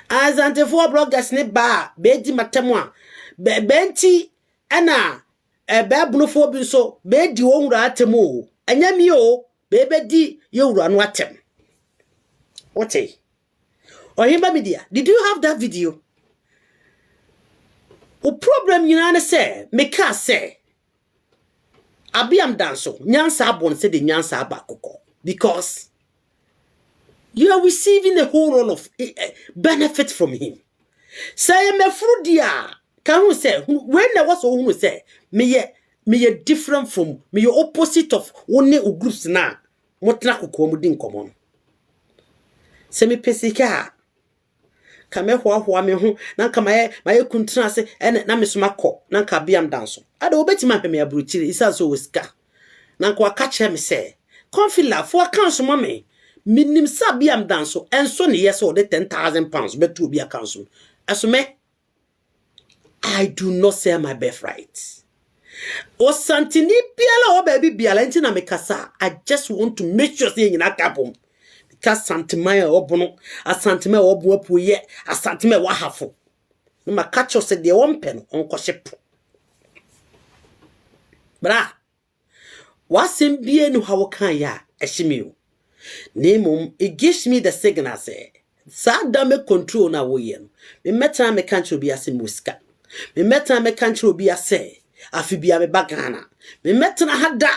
azante for bloggers ne ba be di matemo a benti ana ebabunofo bi so be di wonwura atemo anyami o be di yewura no atem what Ohimba Media, did you have that video? O problem nyina ne say, meka say, Abiam danso, nyansa abon say the nyansa abakoko. Because you are receiving the whole role of benefit from him. Say me frudia, can you say, when there was who say, me different from, me opposite of one groups na, motna kukomudin common. Say me pesika. Kame hwa me ho na nka maye kuntena ase na mesoma kɔ na nka biam danso ade obetima pɛ me aburuchiri isa so wosika na nka waka kyerɛ me sɛ confila fo aka so me minim sa biam danso enso ne yes o de 10,000 pounds betu obi aka so eso me I do not sell my birthright o santini biala o baby biala nti na me kasa I just want to make sure say nyina kapom ka santimaya obono asantimaya obo apuye asantimaya wahafo no makacho se de wonpe no onkɔhyepo bra wasem bie no hawo kan ya ehimio nemom it gives me the signal say sada me control na wo ye no me meta me kan obi ase muska me meta me kan obi ase afibia me bagana me meta hada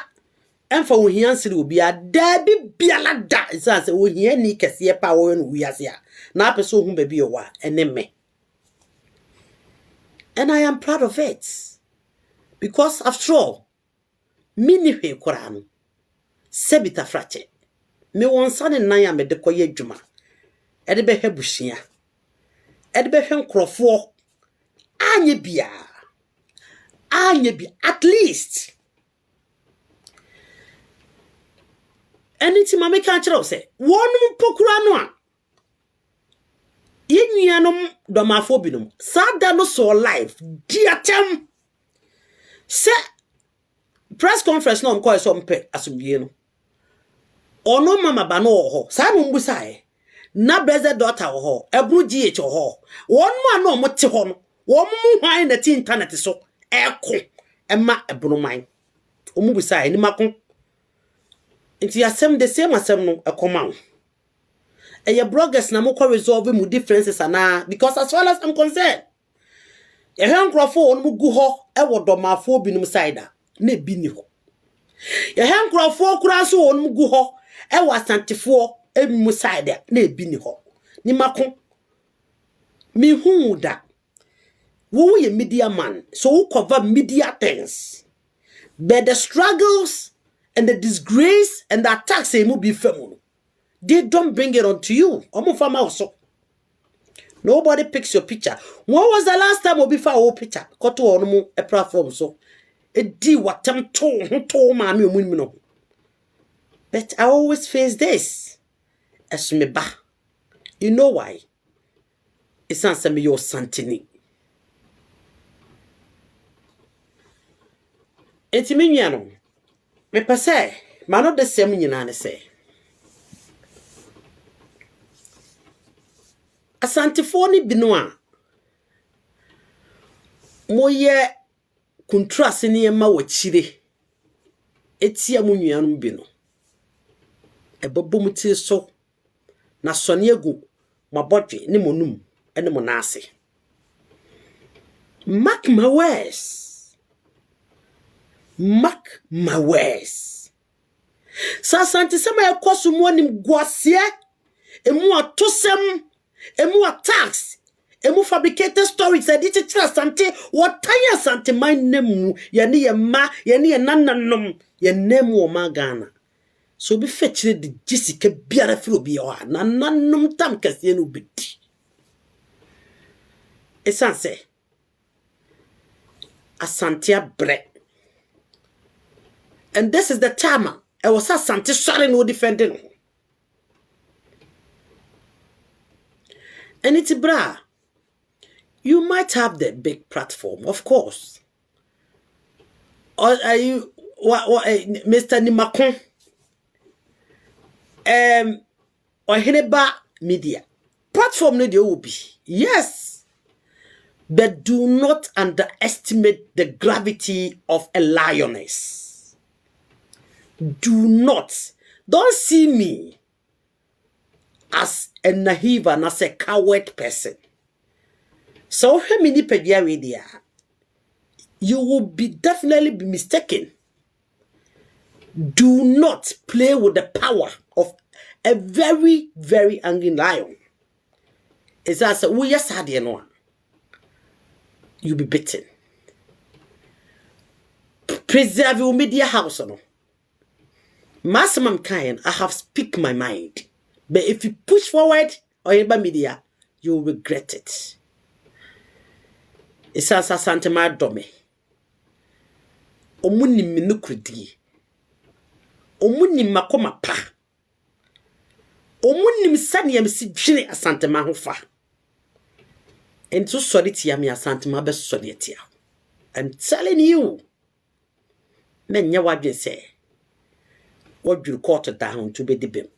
emfa wo hiansiri obi a da bi biala da isa se wo hia ni kese pa wo no wiase a na apeso hu ba bi yo wa eneme and I am proud of it because after all mini hwe kora no sebita frache me won sane nan ya me de koye dwuma e de be hwe buhia e de be hwe nkrofo anye bia at least anything mama can chiro say wonum pokura no a yenuanom domafo binom sada no so live diatem se press conference no mko so mpe asubie no ono mama ba no ho sa no mbusae na brother daughter ho ebru gh ho wonmu ano mo te ho no wonmu hwan na ti internet so eko ema ebru man omubusae ni makon nti asem the same asem no ekoma your bloggers na mo resolve mu differences ana because as far as I'm concerned e he nkrofo on mu gu ho e wodomafo binum side na bi ni ho ye he nkrofo kura so on mu gu ho e wasantefo emu side na bi ni ho ni makon mi hu da wo ye media man so wo cover media things but the struggles and the disgrace and the attacks they will be famous. They don't bring it onto you. Also. Nobody picks your picture. When was the last time we found a picture? Got to on a platform so. It did what I'm told mommy. But I always face this. As me ba. You know why? It's answer me your santini. It's me me pese mano de sem nyina ne se asantefo ni binu a moye kuntrase ne ma wachire etia mu nuanum binu ebobom ti so na sone agu mabodwe ne monum ene mo na ase mark my words. Mark my words. Sasanti sama ekosu mu anim guasie emu atosem emu attacks emu fabricated stories edit asante wotanya asante my name ye ne ye ma ye ne ye nananom ye name wo magana so bi fetchire de jisika biara firo bi o nananom tam kase no beti Esanse. Asantia bre. And this is the time. I was Asante sorry no defending. And it's bra. You might have the big platform, of course. Or are you Mr. Nimakon? Or Heneba Media. Platform no will be. Yes. But do not underestimate the gravity of a lioness. Do not. Don't see me as a naive and as a coward person. So how many pedia you will definitely be mistaken. Do not play with the power of a very, very angry lion. It's as we yes had you'll be beaten. Preserve your media house or no. Maximum kind, I have speak my mind. But if you push forward or about media, you will regret it. It's as Asante Madome. Omuni minukridi. Omuni makoma pa. Omuni misani ya misi jine Asante Mahufa. And so sorry to yami Asante Mabe sorry to you. I'm telling you. Menya wabye say. What you caught down to be the bim.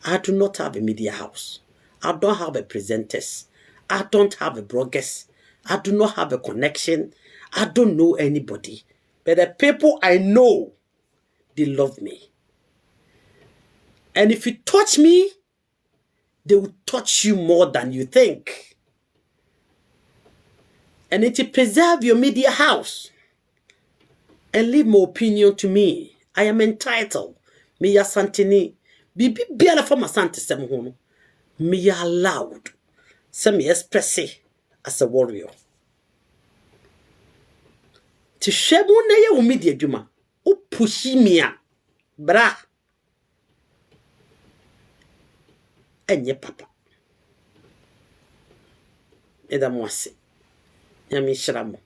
I do not have a media house. I don't have a presenters. I don't have a bloggers. I do not have a connection. I don't know anybody. But the people I know, they love me. And if you touch me, they will touch you more than you think. And it will preserve your media house. And leave my opinion to me. I am entitled. Me ya santini. Bibi biala for my sante semuhono. Me ya allowed. Se me express as a warrior. To share na ye wo media dwuma. O pushi me a. Bra. Enye papa. Eda mwase. Yami shiramo.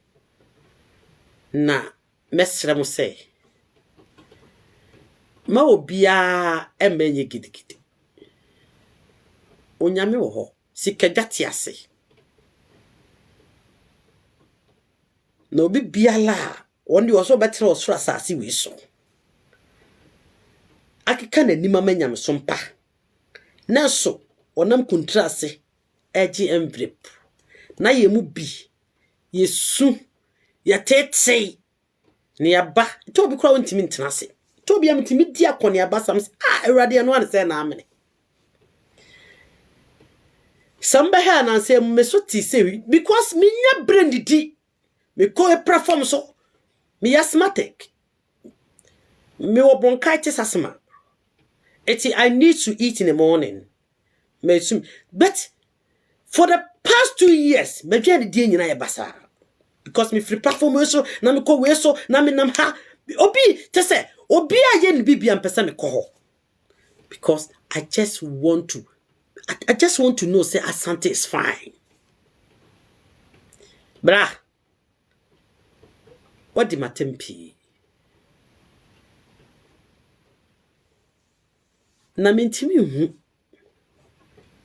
Na mesramo say. Ma obia emenye gidigidi. Onyame wo ho sikagati ase. No bi biala wonde wo so betre wo sura asase we so. Akeka na nima manyam so mpa. Na so wonam kontrase egi envelope. Na ye mu bi yesu ya tete ne yaba to bi kura wontimi ntenase. To be ntimi di akone abasam awrade no an say na amene samba ha na say me so ti say because me nya brand di me ko e perform so me asthmatic me wo bronchitis asthma I need to eat in the morning but for the past 2 years me dwa di nyina ye basa because me free perform so na me ko we so na me nam ha obi te say obi aye ni bibia mpesa me ko ho because I just want to know say Asante is fine. Bra. What di matempi? Na mentimi hu.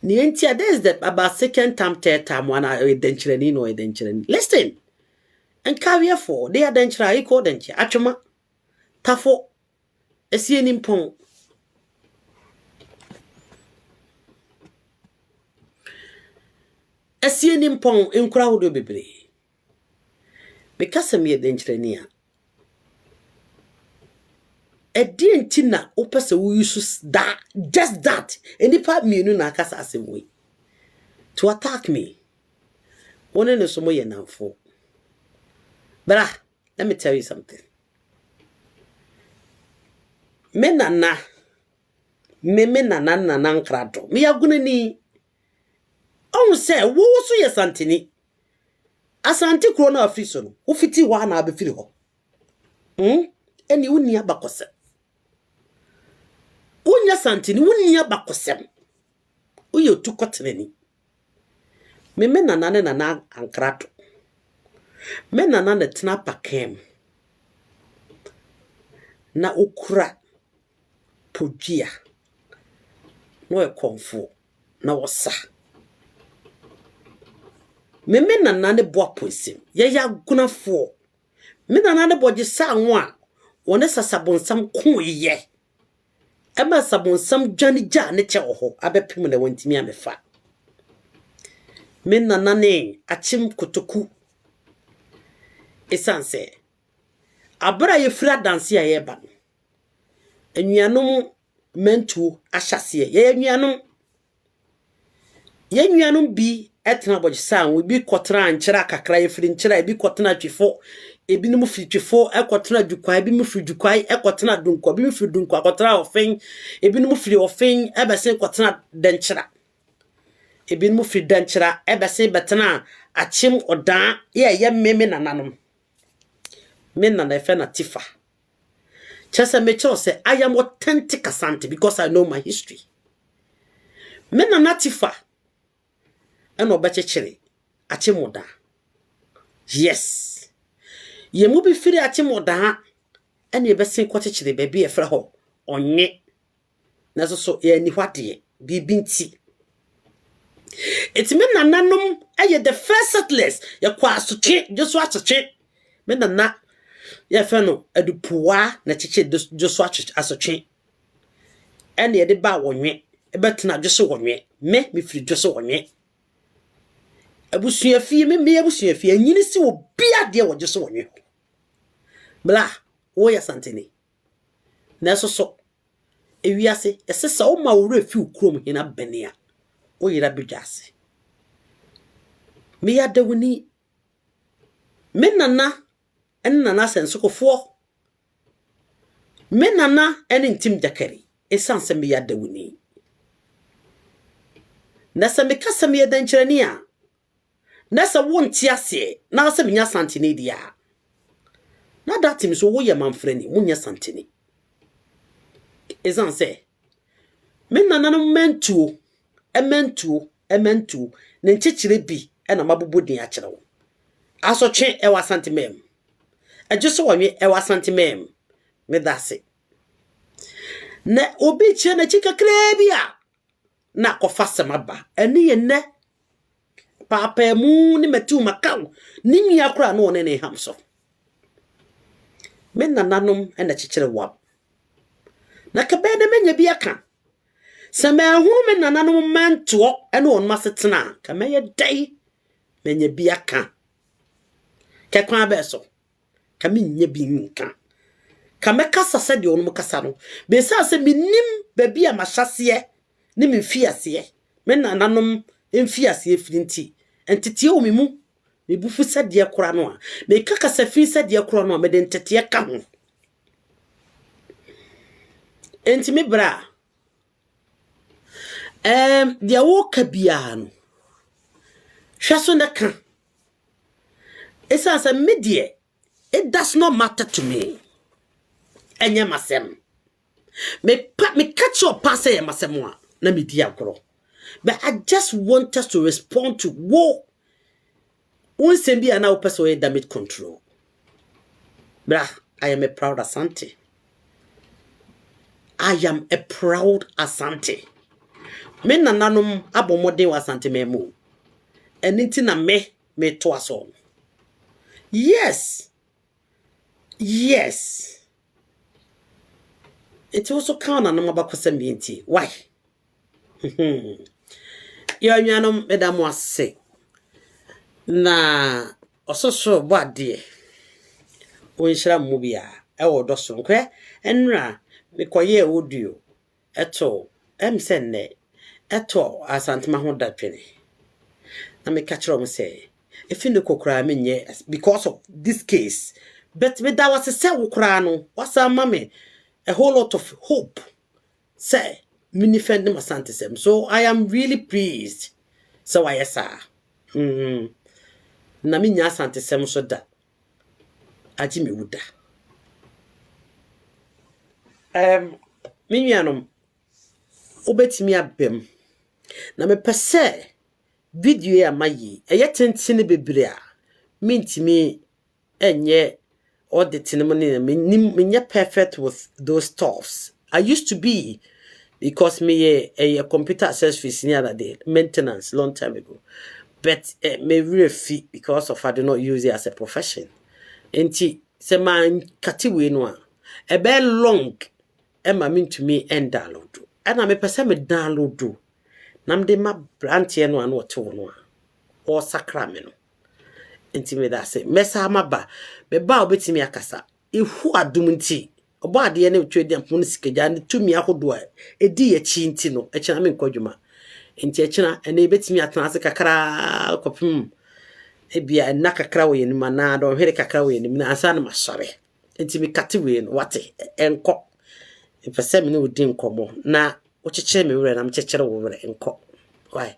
Ni entia there's that about second time third time one edenchireni no edenchireni. Listen. And career for they are denchira equal denchi. Achoma. Tafo. Esie nimpon. Esie nimpon enkura wodo bebre. Because me denchireni a. Edi entina opese wo use that just that. Enipa mienu na akasa asemwe. To attack me. One no so mo ye namfo. But let me tell you something. Me nana nkrado. Me aguna ni. On say wo so ye santini. Asante kro na afiso no. Wo fiti wa na abefiri ho. Eni woni abakose. Wonya santini woni abakosem. Uyo tukotreni. Me nana ne nana ankrato. Me nana ne tena pakem. Na okura pogia. No e konfo na wosa. Me nana ne boa posim. Ye ya gunafo. Me nana ne boje sa nwa. Wone sasabonsam kuye. Ema sabonsam dwane gya ne che oho abepim na wantimi amefa. Me nana ne achim kotoku. Esanse. Abra ye fra danse ya yeba. Enuanom mentu ahyase ye enuanom. Ye enuanom bi etena boje sa we bi kotena nkyira kakra ye firi nkyira e bi kotena twefo ebi no mufiri twefo ekotena dwukwa ebi mufiri dwukwa ekotena dunkwa ebi mufiri dunkwa ekotena ofen ebi no mufiri ofen ebese ekotena denkyira ebi no mufiri denkyira ebese betena achim odan ye meme nananom me nana efe na tifa chese me chose I am authentic Asante because I know my history me nana tifa eno bechechere achim odan yes ye mu bi firi achim odan ene ebese kwachechere baby efra ho onye na so ye ni hwade bibi nti etime nananom eye the first settlers ye kwa asoche joso asoche me nana ye fe no adupuwa na cheche joso asoche ene ye de ba wonwe ebetena joso wonwe me firi joso wonwe abusuafie me abusuafie anyini si obi ade wo joso wonwe bla wo ya santeni na so ewiase esesa o ma wura fi ukrom hina benia o yira bidwase me ya dawuni me nana en nana sensokofo me nana en ntim jakari esanse me ya dawuni na se me kasa me dankyerani a na se wonti ase na se me nya santeni dia na datim so wo ye manfrani munya santeni esanse me nana no ementu ne nchichire bi na mabobodin a kire wo asotwe e wa santimem ajuso wonwe e wa santimem me dase na obi chie na chikakre bia na kofa semaba eni ye ne papa mu ni metu makaw ni nua kura no ne hamso me nananom na chichire wa na kabe de menya bia ka sama hu me nananom manto ene on masetena ka meye dai menya bia ka kekwan beso ka menya bi nka ka mekasa se de onum kasa no be sa se minim ba bia mahase ni mfiase me nananom mfiase firinti entete o mimu me bufu se de kora no a me kakasa fi se de kora no a me de entete ka ho enti me bra dia wo ka bia no hwaso na ka esa medie it does not matter to me enye masem me catch up pass e masem a na me di agro but I just want us to respond to wo unsem bia na wo person e damage control bra I am a proud Asante. I am a proud Asante. Me nananom abomode wa Asante memu eniti na me to aso. Yes. It also count on number enti. Why? Yo nyanom medam wase. Na ososo bade. Onhira mu bia e wo doso nkwe enra mekoye audio eto emsenne eto Asante ma ho dapene. Na me catch rom say if in the kokra menye because of this case but me da was say wo kra no wasa mame a whole lot of hope say me defend my Asante sem so I am really pleased so I yes na me nya Asante sem so da aji me wuda me nuanom obetimi abem na me pese video ya mayi eye tentene bebre a mintimi enye audit no money me perfect with those stuffs. I used to be because me a computer accessories near that day maintenance long time ago, but me really because of I do not use it as a profession. Enti se man kati we no a be long e ma me to me and download and me pese me download do nam de ma branch e no an woto no o sakra me no enti me da se mesa maba be ba obetimi akasa ehu adum nti obo ade ne twedi ampo no sikeja ne tumi ahodo a edi ya chi nti no e kina me nkwadwuma enti e kina ene betimi atena ase kakra kopim ebia na kakra wo yenim na do hwere kakra wo yenim na ansa na masore enti me kate we no wate enko pese me ne odi nkomo na wo chekere me wure na me chekere wo wure enko why